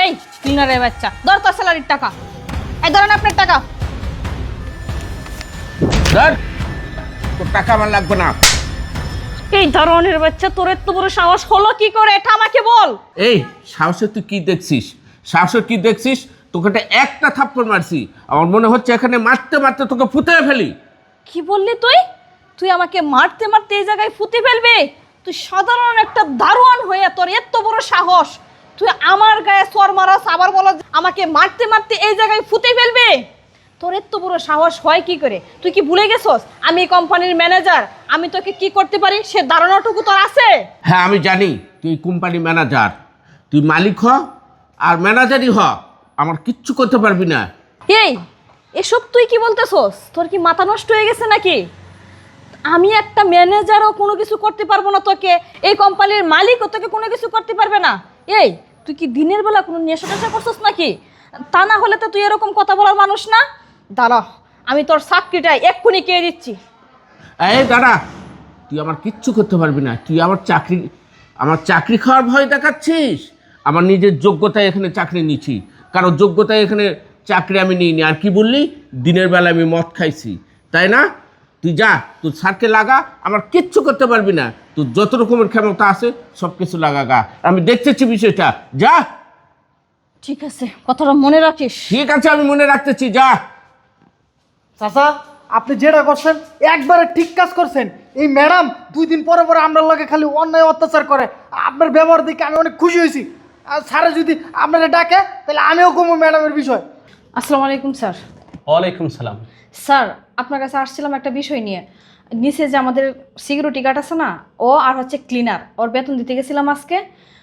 এই ক্লিনারের বাচ্চা, ধর তোর স্যালারির টাকা। এই ধরেন আপনার টাকা। ধর, তোর টাকা আমার লাগবে না। এই ধরনের বাচ্চা, তোর এত বড় সাহস হলো কি করে? এটা আমাকে বল। এই সাহসে তুই কি দেখছিস? সাহসে কি দেখছিস? তোকে একটা থাপ্পড় মারছি, আমার মনে হচ্ছে এখানে মারতে মারতে তোকে ফুটে ফেলি। কি বললি তুই? তুই আমাকে মারতে মারতে এই জায়গায় ফুটে ফেলবি? তুই সাধারণ একটা দারোয়ান হয়ে তোর এত বড় সাহস, তুই আমার গায়ে সর মারাস, আবার বলো আমাকে মারতে মারতে এই জায়গায় ফুটে ফেলবে? তোর এত বড় সাহস হয় কি করে? তুই কি ভুলে গেছস আমি কোম্পানির ম্যানেজার? আমি তোকে কি করতে পারি সে ধারণাটুকু তোর আছে? হ্যাঁ আমি জানি তুই কোম্পানি ম্যানেজার, তুই মালিক হ আর ম্যানেজারই হ, আমার কিচ্ছু করতে পারবি না। এই এসব তুই কি বলতেছস? তোর কি মাথা নষ্ট হয়ে গেছে নাকি? আমি একটা ম্যানেজারও কোনো কিছু করতে পারবো না তোকে, এই কোম্পানির মালিকও তোকে কোনো কিছু করতে পারবে না। এই তুই কি দিনের বেলা কোনো নেশা টেশা করছস নাকি? তা না হলে তো তুই এরকম কথা বলার মানুষ না। দাঁড়া, আমি তোর চাকরিটা এক্ষুনি কে দিচ্ছি। এই দাঁড়া, তুই আমার কিচ্ছু করতে পারবি না। তুই আমার চাকরি খাওয়ার ভয় দেখাচ্ছিস? আমার নিজের যোগ্যতায় এখানে চাকরি নিচ্ছি, কারণ যোগ্যতায় এখানে চাকরি আমি নিইনি। আর কি বললি দিনের বেলা আমি মদ খাইছি, তাই না? তুই যা, তুই স্যারকে লাগা, আমার কিচ্ছু করতে পারবি না। তুই যত রকমের ক্ষমতা আছে সব কিছু লাগা গা, আমি দেখতেছি বিষয়টা। যা। ঠিক আছে, কথাটা মনে রাখিস। ঠিক আছে, আমি মনে রাখতেছি, যা। চাচা, আপনি যেটা করছেন একবারে ঠিক কাজ করছেন। এই ম্যাডাম 2 দিন পরে পরে আমরা লগে খালি অন্যায় অত্যাচার করে। আপনার ব্যবহার দেখে আমি অনেক খুশি হয়েছি। আর স্যারে যদি আপনারা ডাকে তাহলে আমিও কমবো ম্যাডামের বিষয়। আসসালামু আলাইকুম স্যার। ওয়ালাইকুম সালাম। স্যার আপনার কাছে আসছিলাম একটা বিষয় নিয়ে। নিচে যে আমাদের সিকিউরিটি গার্ড আছে না, ও আর হচ্ছে ক্লিনার, ওর বেতন দিতে গেছিলাম আজকে।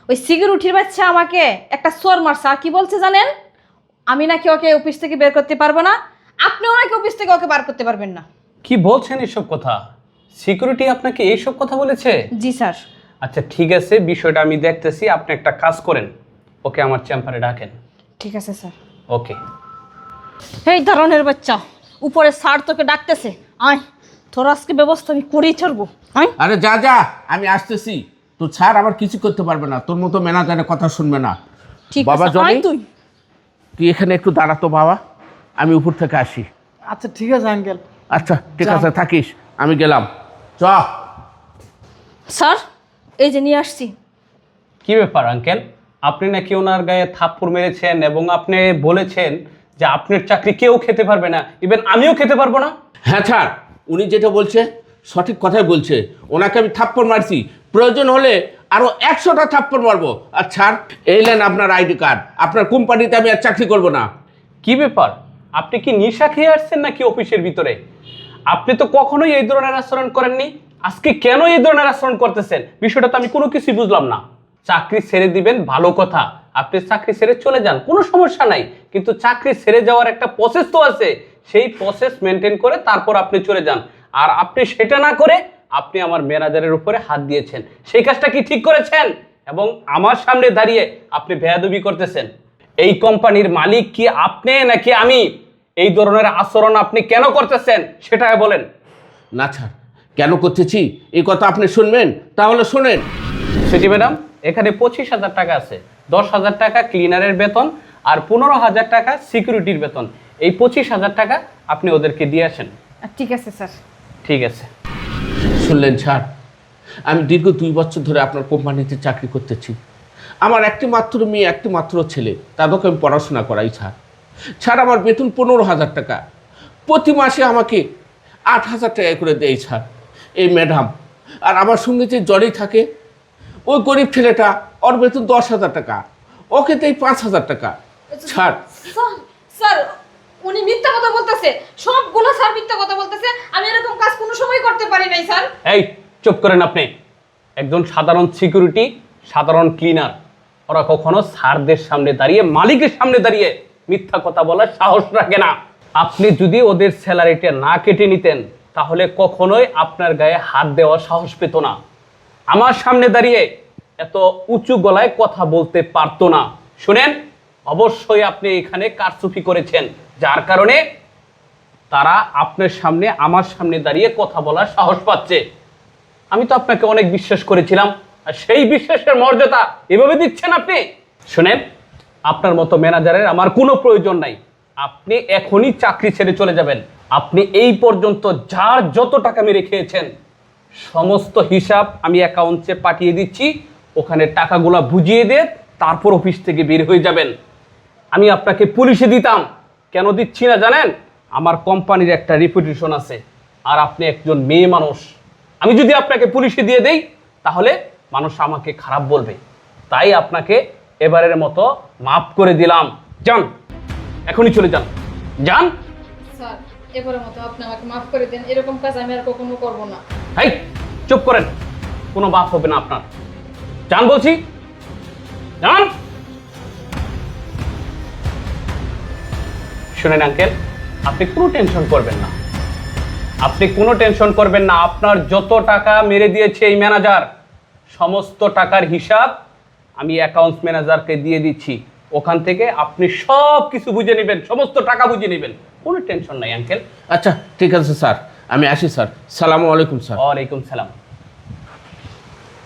ওই সিকিউরিটির বাচ্চা আমাকে একটা চোর মারছে। আর কি বলছে জানেন? আমি নাকি ওকে অফিস থেকে বের করতে পারবো না, আপনিও নাকি অফিস থেকে ওকে বার করতে পারবেন না। কি বলছেন এসব কথা? সিকিউরিটি আপনাকে এইসব কথা বলেছে? জি স্যার। আচ্ছা ঠিক আছে, বিষয়টা আমি দেখতেছি। আপনি একটা কাজ করেন, ওকে আমার চেম্বারে ডাকেন। ঠিক আছে স্যার। ওকে। এই ধরনের বাচ্চা, উপরে স্যার তোকে ডাকতেছে, আয় তোর আজকে ব্যবস্থা আমি করেই ছাড়বো। আয়। আরে যা যা, আমি আসতেছি। তোর স্যার আবার কিছু করতে পারবে না, তোর মতো ম্যানেজারের কথা শুনবে না। ঠিক বাবা আছে, আয় জনি, তুই। তুই এখানে একটু দাঁড়াতো বাবা, আমি উপর থেকে আসি। আচ্ছা ঠিক আছে আঙ্কেল। আচ্ছা ঠিক যাও। আছে, থাকিস, আমি গেলাম। চ। স্যার এই যে নিয়ে আসছি। কি ব্যাপার আঙ্কেল? আপনি নাকি ওনার গায়ে থাপ্পড় মেরেছেন এবং আপনি বলেছেন যে আপনার চাকরি কেউ খেতে পারবে না, ইভেন আমিও খেতে পারবো না। হ্যাঁ স্যার, উনি যেটা বলছে সঠিক কথাই বলছে। ওনাকে আমি থাপ্পড় মারছি, প্রয়োজন হলে আরো 100টা থাপ্পড় মারবো। আর স্যার, এই নেন আপনার আইডি কার্ড, আপনার কোম্পানিতে আমি আর চাকরি করবো না। কি ব্যাপার? আপনি কি নেশা খেয়ে আসছেন নাকি অফিসের ভিতরে? আপনি তো কখনোই এই ধরনের আচরণ করেননি, আজকে কেন এই ধরনের আচরণ করতেছেন? বিষয়টা তো আমি কোনো কিছুই বুঝলাম না। চাকরি ছেড়ে দিবেন ভালো কথা, আপনি চাকরি ছেড়ে চলে যান, কোনো সমস্যা নাই, কিন্তু চাকরি ছেড়ে যাওয়ার একটা প্রসেস তো আছে, সেই প্রসেস মেনটেন করে তারপর আপনি চলে যান। আর আপনি সেটা না করে আপনি আমার ম্যানেজারের উপরে হাত দিয়েছেন, সেই কাজটা কি ঠিক করেছেন? এবং আমার সামনে দাঁড়িয়ে আপনি বেয়াদবি করতেছেন। এই কোম্পানির মালিক কি আপনি নাকি আমি? এই ধরনের আচরণ আপনি কেন করতেছেন সেটা বলেন। না স্যার, কেন করতেছি এই কথা আপনি শুনবেন? তাহলে শোনেন। সেটি ম্যাডাম, এখানে 25,000 টাকা আছে, 10,000 টাকা ক্লিনারের বেতন আর 15,000 টাকা সিকিউরিটির বেতন। এই 25,000 টাকা আপনি ওদেরকে দিয়ে আসেন। ঠিক আছে স্যার। ঠিক আছে। শুনলেন স্যার, আমি দীর্ঘ 2 বছর ধরে আপনার কোম্পানিতে চাকরি করতেছি। আমার একটি মাত্র মেয়ে, একটি মাত্র ছেলে, তাদেরকে আমি পড়াশোনা করাই স্যার। স্যার আমার বেতন 15,000 টাকা, প্রতি মাসে আমাকে 8,000 টাকা করে দেয় স্যার এই ম্যাডাম। আর আমার সঙ্গে যে জড়েই থাকে ওই গরিব ছেলেটা, ওর বেতন 10,000 টাকা, ওকে দেয় 5,000 টাকা। স্যার স্যার উনি মিথ্যা কথা বলতেছে, সবগুলো স্যার মিথ্যা কথা বলতেছে। আমি এরকম কাজ কোনো সময় করতে পারি নাই স্যার। এই চুপ করেন আপনি। একজন সাধারণ সিকিউরিটি, সাধারণ ক্লিনার, ওরা কখনো স্যারদের সামনে দাঁড়িয়ে, মালিকের সামনে দাঁড়িয়ে মিথ্যা কথা বলার সাহস রাখে না। আপনি যদি ওদের স্যালারিটা না কেটে নিতেন তাহলে কখনোই আপনার গায়ে হাত দেওয়ার সাহস পেত না, আমার সামনে দাঁড়িয়ে এত উঁচু গলায় কথা বলতে পারতো না। শুনেন, অবশ্যই আপনি এখানে কারচুপি করেছেন, যার কারণে তারা আপনার সামনে, আমার সামনে দাঁড়িয়ে কথা বলার সাহস পাচ্ছে। আমি তো আপনাকে অনেক বিশ্বাস করেছিলাম, আর সেই বিশ্বাসের মর্যাদা এভাবে দিচ্ছেন আপনি। শুনেন, আপনার মতো ম্যানেজারের আমার কোনো প্রয়োজন নাই। আপনি এখনই চাকরি ছেড়ে চলে যাবেন। আপনি এই পর্যন্ত যার যত টাকা মেরে খেয়েছেন সমস্ত হিসাব আমি অ্যাকাউন্টে পাঠিয়ে দিচ্ছি, ওখানে টাকাগুলো বুঝিয়ে দিয়ে তারপর অফিস থেকে বের হয়ে যাবেন। আমি আপনাকে পুলিশে দিতাম, কেন দিচ্ছি না জানেন? আমার কোম্পানির একটা রেপুটেশন আছে, আর আপনি একজন মেয়ে মানুষ। আমি যদি আপনাকে পুলিশে দিয়ে দেই তাহলে মানুষ আমাকে খারাপ বলবে, তাই আপনাকে এবারের মতো মাফ করে দিলাম। যান, এখনই চলে যান, যান। স্যার, এবারের মতো আপনি আমাকে মাফ করে দেন, এরকম কাজ আমি আর কখনো করব না। হাই, চুপ করেন, কোনো মাফ হবে না আপনার। যান বলছি, যান। শুনেন আঙ্কেল, আপনি কোনো টেনশন করবেন না, আপনি কোনো টেনশন করবেন না। আপনার যত টাকা মেরে দিয়েছে এই ম্যানেজার, সমস্ত টাকার হিসাব আমি অ্যাকাউন্টস ম্যানেজারকে দিয়ে দিচ্ছি। ওখান থেকে আপনি সব কিছু বুঝে নেবেন, সমস্ত টাকা বুঝে নেবেন, কোনো টেনশন নাই আঙ্কেল। আচ্ছা ঠিক আছে স্যার, আমি আসি স্যার। সালামু আলাইকুম স্যার। ওয়ালাইকুম সালাম।